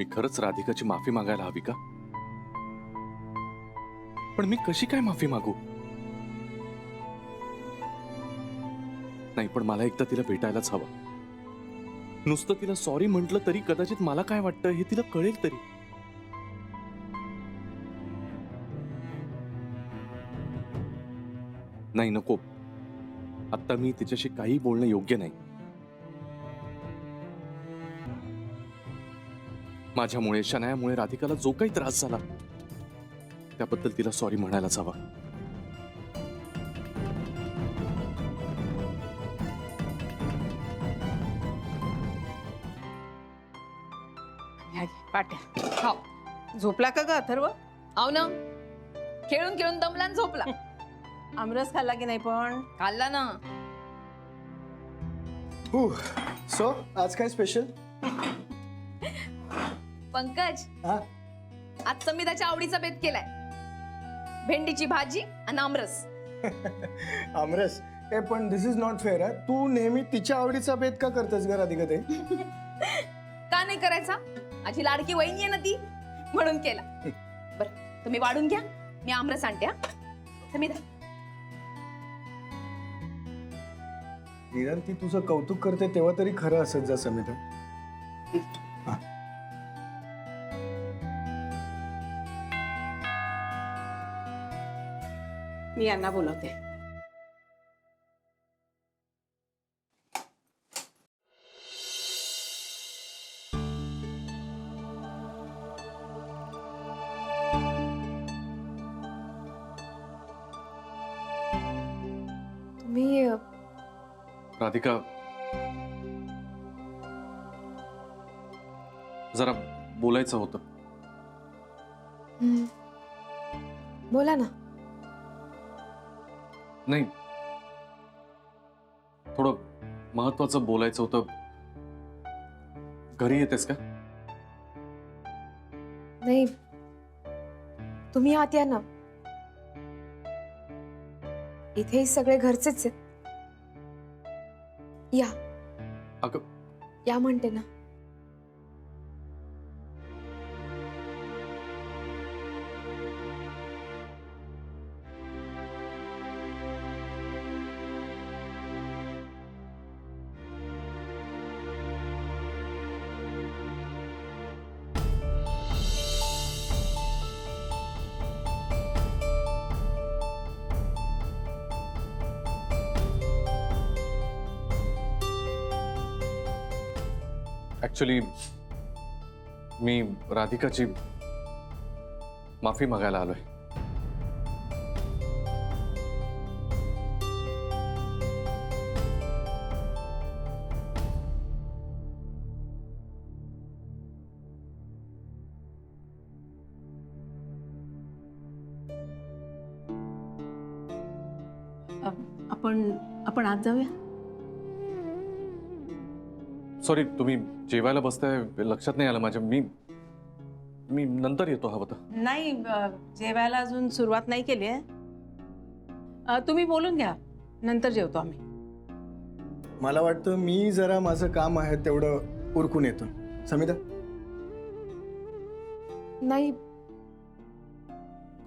मी खरंच राधिकाची माफी मागायला हवी का? पण मी कशी काय माफी मागू? नाही, पण मला एकदा तिला भेटायलाच हवं. नुसतं तिला सॉरी म्हटलं तरी कदाचित मला काय वाटतं हे तिला कळेल तरी. नाही, नको. आता मी तिच्याशी काही बोलणं योग्य नाही. माझ्यामुळे, शनायामुळे राधिकाला जो काही त्रास झाला त्याबद्दल तिला सॉरी म्हणायलाच हवा. पाट्या हो झोपला का ग अथर्व? आव ना, खेळून खेळून दमला आणि झोपला. आमरस खाल्ला की नाही पण? खाल्ला ना. सो आज काय स्पेशल? पंकज, हा, आज समिताच्या आवडीचा बेत केलाय. भेंडीची भाजी आणि आमरस. आमरस. ए पण दिस इज नॉट फेअर. तू नेहमी तिच्या आवडीचा बेत का करतेस ग राधिका? ते का नाही करायचा? माझी लाडकी वहिनी आहे ना ती, म्हणून केला. बरं, तुम्ही वाढून घ्या, मी आमरस आणते. हा समिता, निदान ती तुझं कौतुक करते तेव्हा तरी खरं असत जा समिता. हा. मी यांना बोलवते. तुम्ही राधिका, जरा बोलायचं होतं. बोला ना. नाही, थोडं महत्वाचं बोलायचं होतं. घरी येतेस का? नाही, तुम्ही आत या ना. इथेही सगळे घरचेच आहेत. या अगं, या म्हणते ना. ऍक्च्युली मी राधिकाची माफी मागायला आलोय. आपण आज जाऊया. सॉरी, तुम्ही जेवायला बसताय लक्षात नाही आलं माझ्या. मी नंतर येतो हवं तर. नाही, जेवायला अजून सुरुवात नाही केली आहे. तुम्ही बोलून घ्या, नंतर जेवतो आम्ही. मला वाटतं मी जरा माझं काम आहे तेवढं उरकून येतो. समिता, नाही,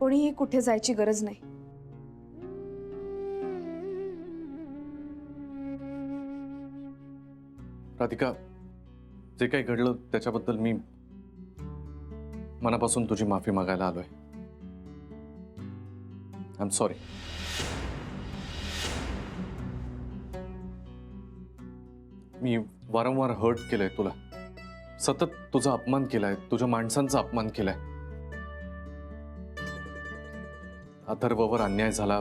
कोणीही कुठे जायची गरज नाही. राधिका, जे काही घडलं त्याच्याबद्दल मी मनापासून तुझी माफी मागायला आलोय. I am sorry. मी वारंवार हर्ट केलंय तुला, सतत तुझा अपमान केलाय, तुझ्या माणसांचा अपमान केलाय. अथर्ववर अन्याय झाला,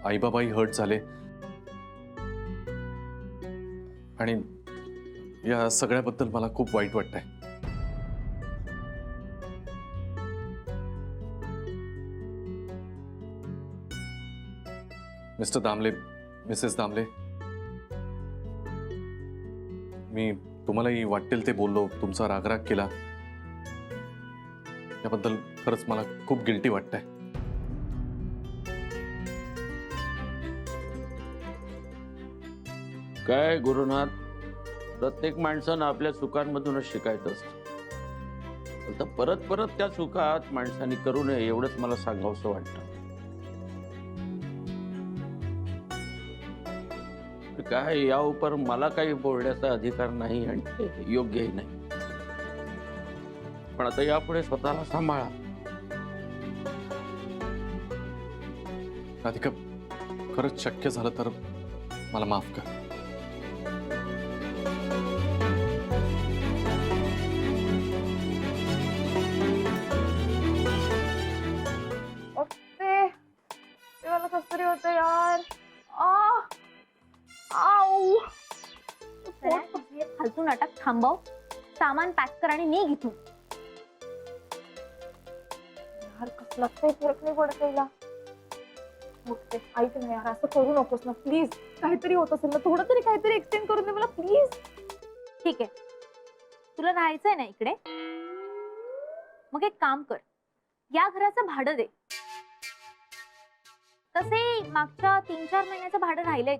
आईबाबाही हर्ट झाले, आणि या सगळ्याबद्दल मला खूप वाईट वाटतंय. मिस्टर दामले, मिसेस दामले, मी तुम्हालाही वाटेल ते बोललो, तुमचा रागराग केला, याबद्दल खरंच मला खूप गिल्टी वाटतंय. काय गुरुनाथ, प्रत्येक माणसानं आपल्या चुकांमधूनच शिकायचं असतं. आता परत परत त्या चुकात माणसाने करू नये एवढंच मला सांगावंसं वाटतं. काय या उपर मला काही बोलण्याचा अधिकार नाही आणि ते योग्यही नाही. पण आता यापुढे स्वतःला सांभाळा. राधिका, खरंच शक्य झालं तर मला माफ कर. ते मला कसं तरी होतं यार. आऊ फालतू नाटक थांबव, सामान पॅक कर आणि निघ इथून. यार कसं लागतंय, फरक नाही पडत यायला. ऐक ना यार, असं करू नकोस ना प्लीज. काहीतरी होत असेल ना, थोडं तरी काहीतरी एक्सटेंड करून दे मला प्लीज. ठीक आहे, तुला राहायचंय ना इकडे, मग एक काम कर, या घराचं भाडं दे. तसे मागच्या 3-4 महिन्याचं भाडं राहिलंय,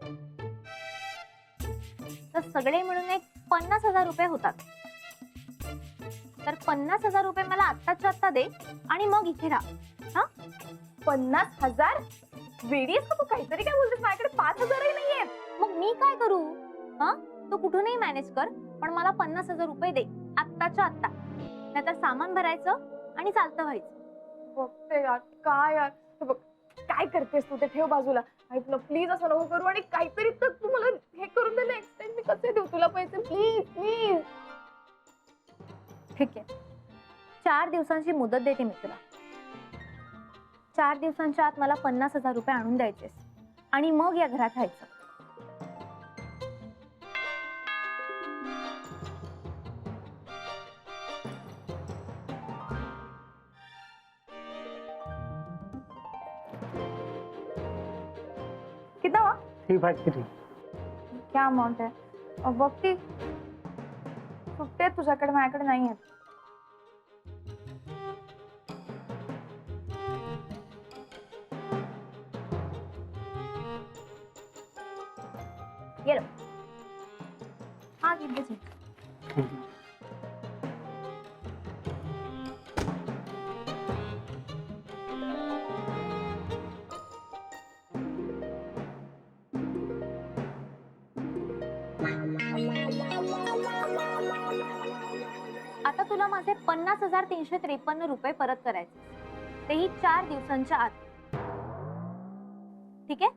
तर सगळे मिळून एक 50,000 रुपये होतात. तर 50,000 रुपये मला आत्ताच्या आत्ता दे आणि मग इथे राहा. हा, 50,000? वेडीस का तू? काहीतरी काय बोलतेस, माझ्याकडे 5,000ही नाहीयेत. मग मी काय करू? हा, तू कुठूनही मॅनेज कर, पण मला 50,000 रुपये दे आत्ताच्या आत्ता, नाहीतर सामान भरायचं आणि चालतं व्हायचं. बघते यार, काय यार, बघ काय करतेस तू, ते ठेव बाजूला. ऐक ना प्लीज, असं नको करू. आणि काहीतरी तर तू मला हे करून दे ना, एक्सटेंड. मी कसे देऊ तुला पैसे, प्लीज प्लीज. ठीक आहे, 4 दिवसांची मुदत देते मी तुला. 4 दिवसांच्या आत मला 50,000 रुपये आणून द्यायचेस आणि मग या घरात राहायचं. कितना हुआ? 353. क्या अमाउंट है? बघ ती सुट्टे आहेत तुझ्याकडे, माझ्याकडे नाही आहेत. ये लो. हा घेतलीच मी. आता तुला माझे 50,353 रुपये परत करायचे, तेही 4 दिवसांच्या आत. ठीक आहे?